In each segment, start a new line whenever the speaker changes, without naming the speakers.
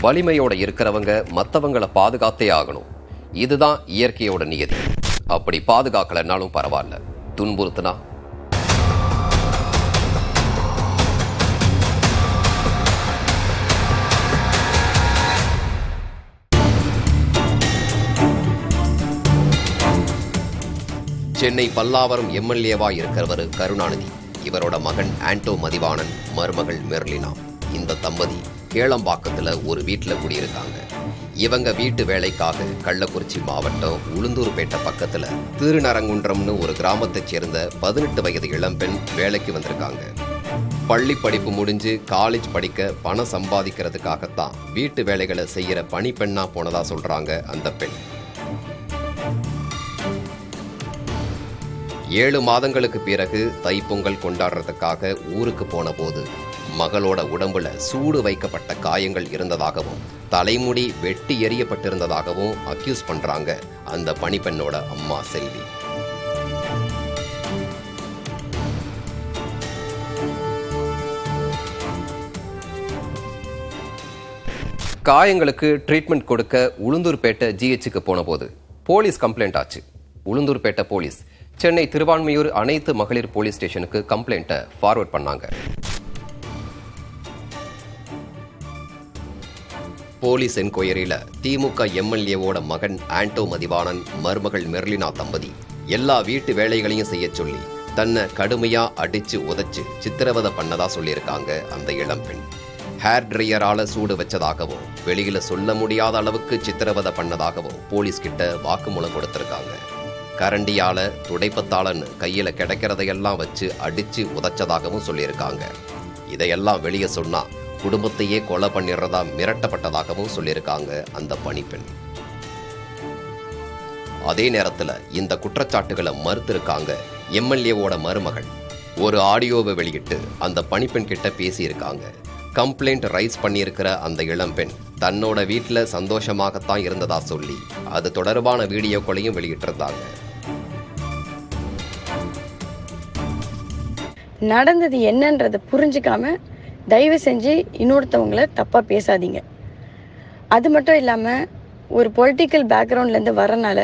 வலிமையோட இருக்கிறவங்க மற்றவங்களை பாதுகாத்தே ஆகணும். இதுதான் இயற்கையோட நியதி. அப்படி பாதுகாக்கலனாலும் பரவாயில்ல, துன்புறுத்தினா சென்னை பல்லாவரம் எம்எல்ஏவா இருக்கிறவர் கருணாநிதி. இவரோட மகன் ஆண்டோ மதிவாணன், மருமகள் மெர்லினா. இந்த தம்பதி கேளம்பாக்கத்தில் ஒரு வீட்டில் குடியிருக்காங்க. இவங்க வீட்டு வேலைக்காக கள்ளக்குறிச்சி மாவட்டம் உளுந்தூர்பேட்டை பக்கத்தில் திருநரங்குன்றம்னு ஒரு கிராமத்தைச் சேர்ந்த 18 வயது இளம்பெண் வேலைக்கு வந்திருக்காங்க. பள்ளி படிப்பு முடிஞ்சு காலேஜ் படிக்க பணம் சம்பாதிக்கிறதுக்காகத்தான் வீட்டு வேலைகளை செய்கிற பணிப்பெண்ணா போனதா சொல்றாங்க அந்த பெண். 7 மாதங்களுக்கு பிறகு தைப்பொங்கல் கொண்டாடுறதுக்காக ஊருக்கு போன போது மகளோட உடம்புல சூடு வைக்கப்பட்ட காயங்கள் இருந்ததாகவும் தலைமுடி வெட்டி எறியப்பட்டிருந்ததாகவும் அக்யூஸ் பண்றாங்க அந்த பணிப்பெண்ணோட அம்மா செல்வி. காயங்களுக்கு ட்ரீட்மெண்ட் கொடுக்க உளுந்தூர்பேட்டை ஜிஹெச்சுக்கு போன போது போலீஸ் கம்ப்ளைண்ட் ஆச்சு. உளுந்தூர்பேட்டை போலீஸ் சென்னை திருவான்மியூர் அனைத்து மகளிர் போலீஸ் ஸ்டேஷனுக்கு கம்ப்ளைண்ட்டை ஃபார்வர்ட் பண்ணாங்க. போலீஸ் என்கொயரியில திமுக எம்எல்ஏவோட மகன் ஆண்டோ மதிவாணன், மருமகள் மெர்லினா தம்பதி எல்லா வீட்டு வேலைகளையும் செய்ய சொல்லி தன்னை கடுமையா அடிச்சு உதைச்சு சித்திரவதை பண்ணதா சொல்லியிருக்காங்க அந்த இளம்பெண். ஹேர் ட்ரையரால சூடு வச்சதாகவும் வெளியில சொல்ல முடியாத அளவுக்கு சித்திரவதை பண்ணதாகவும் போலீஸ் கிட்ட வாக்குமூலம் கொடுத்திருக்காங்க. கரண்டியால துடைப்பத்தாளன்னு கையில கிடைக்கிறதையெல்லாம் வச்சு அடிச்சு உதைச்சதாகவும் சொல்லியிருக்காங்க. இதையெல்லாம் வெளியே சொன்னா குடும்பத்தையே கொலை பண்ணிடுறதா மிரட்டப்பட்டதாகவும் சொல்லியிருக்காங்க அந்த பணிப்பெண். அதே நேரத்தில் இந்த குற்றச்சாட்டுகளை மறுத்திருக்காங்க எம்எல்ஏவோட மருமகள். ஒரு ஆடியோவை வெளியிட்டு அந்த பணிப்பெண் கிட்ட பேசியிருக்காங்க. கம்ப்ளைண்ட் ரைஸ் பண்ணியிருக்கிற அந்த இளம்பெண் தன்னோட வீட்டில் சந்தோஷமாகத்தான் இருந்ததா சொல்லி அது தொடர்பான வீடியோக்களையும் வெளியிட்டிருந்தாங்க.
நடந்தது என்னன்றதை புரிஞ்சுக்காம தயவு செஞ்சு இன்னொருத்தவங்களை தப்பாக பேசாதீங்க. அது மட்டும் இல்லாமல் ஒரு பொலிட்டிக்கல் பேக்ரவுண்ட்லேருந்து வரனால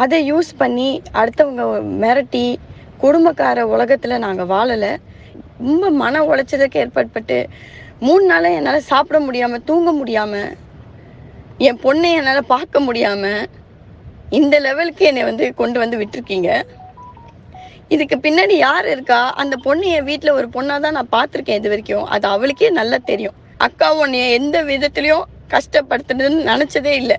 அதை யூஸ் பண்ணி அடுத்தவங்க மிரட்டி குடும்பக்கார உலகத்தில் நாங்கள் வாழலை. ரொம்ப மன உளைச்சலுக்கு ஏற்பட்டு 3 நாளாக என்னால் சாப்பிட முடியாமல், தூங்க முடியாமல், என் பொண்ணை என்னால் பார்க்க முடியாமல் இந்த லெவலுக்கு என்னை கொண்டு வந்து விட்டுருக்கீங்க. இதுக்கு பின்னாடி யார் இருக்கா? அந்த பொண்ணு என் வீட்டில் ஒரு பொண்ணாக தான் நான் பார்த்துருக்கேன் இது வரைக்கும். அது அவளுக்கே நல்லா தெரியும். அக்கா உன்னைய எந்த விதத்துலையும் கஷ்டப்படுத்துறதுன்னு நினச்சதே இல்லை.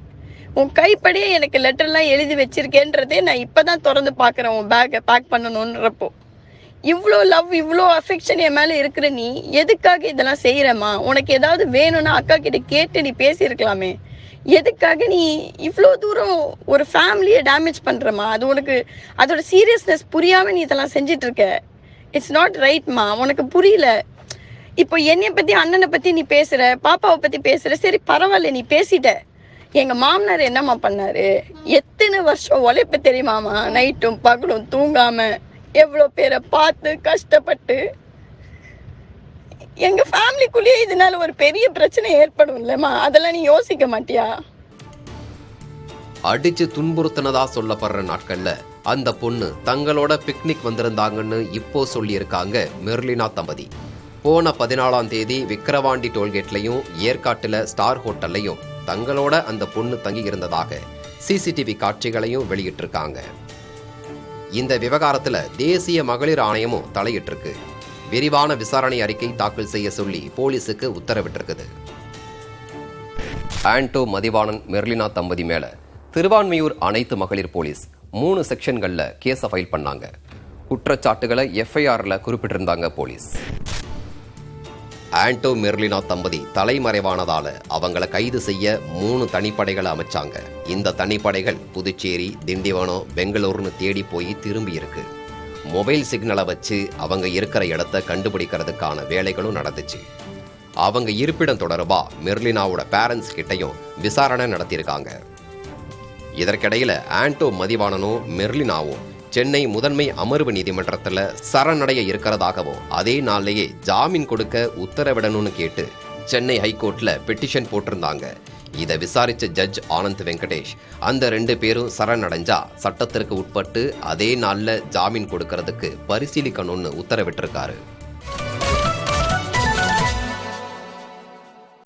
உன் கைப்படியே எனக்கு லெட்டர்லாம் எழுதி வச்சிருக்கேன்றதே நான் இப்போ தான் திறந்து பார்க்குறேன். உன் பேக்கை பேக் பண்ணணுன்றப்போ இவ்வளோ லவ், இவ்வளோ அஃபெக்ஷன் என் மேலே இருக்கிற நீ எதுக்காக இதெல்லாம் செய்கிறம்மா? உனக்கு ஏதாவது வேணும்னா அக்கா கிட்ட கேட்டு நீ பேசியிருக்கலாமே. எதுக்காக நீ இவ்வளோ தூரம் ஒரு ஃபேமிலியை டேமேஜ் பண்ணுறமா? அது உனக்கு அதோட சீரியஸ்னஸ் புரியாமல் நீ இதெல்லாம் செஞ்சிட்ருக்க. It's not ரைட்மா. உனக்கு புரியல. இப்போ என்னை பற்றி, அண்ணனை பற்றி நீ பேசுகிற, பாப்பாவை பற்றி பேசுகிற. சரி பரவாயில்ல, நீ பேசிட்ட. எங்கள் மாமனார் என்னம்மா பண்ணாரு? எத்தனை வருஷம் உழைப்பு தெரியுமாம்மா? நைட்டும் பகலும் தூங்காமல் எவ்வளோ பேரை பார்த்து கஷ்டப்பட்டு. எங்க ஃபேமிலிக்குள்ளேயே இதனால ஒரு பெரிய பிரச்சனை ஏற்படும் இல்லம்மா? அதெல்லாம் நீ யோசிக்க மாட்டியா?
அடிச்சு துன்புறுத்தினதா சொல்லப்படுற நாட்கள்ல அந்த பொண்ணு தங்களோட பிக்னிக் வந்திருந்தாங்கன்னு இப்போ சொல்லியிருக்காங்க மெர்லினா தம்பதி. போன 14ஆம் தேதி விக்கிரவாண்டி டோல்கேட்லையும் ஏற்காட்டுல ஸ்டார் ஹோட்டல்லையும் தங்களோட அந்த பொண்ணு தங்கி இருந்ததாக சிசிடிவி காட்சிகளையும் வெளியிட்டிருக்காங்க. இந்த விவகாரத்துல தேசிய மகளிர் ஆணையமும் தலையிட்டிருக்கு. விரிவான விசாரணை அறிக்கை தாக்கல் செய்ய சொல்லி போலீசுக்கு உத்தரவிட்டிருக்குது. ஆண்டோ மதிவாணன், மெர்லினா தம்பதி மேல திருவான்மியூர் அனைத்து மகளிர் போலீஸ் 3 செக்ஷன்கள்ல கேஸை ஃபைல் பண்ணாங்க. குற்றச்சாட்டுகளை எஃப்ஐஆர்ல குறிப்பிட்டிருந்தாங்க போலீஸ். ஆண்டோ மெர்லினா தம்பதி தலைமறைவானதால அவங்கள கைது செய்ய 3 தனிப்படைகளை அமைச்சாங்க. இந்த தனிப்படைகள் புதுச்சேரி, திண்டிவனம், பெங்களூர்னு தேடி போய் திரும்பி இருக்கு. மொபைல் சிக்னலை வச்சு அவங்க இருக்கிற இடத்த கண்டுபிடிக்கிறதுக்கான வேலைகளும் நடந்துச்சு. அவங்க இருப்பிடம் தொடர்பா மெர்லினாவோட பேரண்ட்ஸ் கிட்டையும் விசாரணை நடத்தியிருக்காங்க. இதற்கிடையில ஆண்டோ மதிவாணனும் மெர்லினாவும் சென்னை முதன்மை அமர்வு நீதிமன்றத்தில் சரணடைய இருக்கிறதாகவும் அதே நாளிலேயே ஜாமீன் கொடுக்க உத்தரவிடணும்னு கேட்டு சென்னை ஹைகோர்ட்ல பெட்டிஷன் போட்டிருந்தாங்க. இதை விசாரிச்ச ஜட்ஜ் ஆனந்த் வெங்கடேஷ் அந்த 2 பேரும் சரணடைஞ்சா சட்டத்திற்கு உட்பட்டு அதே நாள்ல ஜாமீன் கொடுக்கறதுக்கு பரிசீலிக்கணும்னு உத்தரவிட்டிருக்காரு.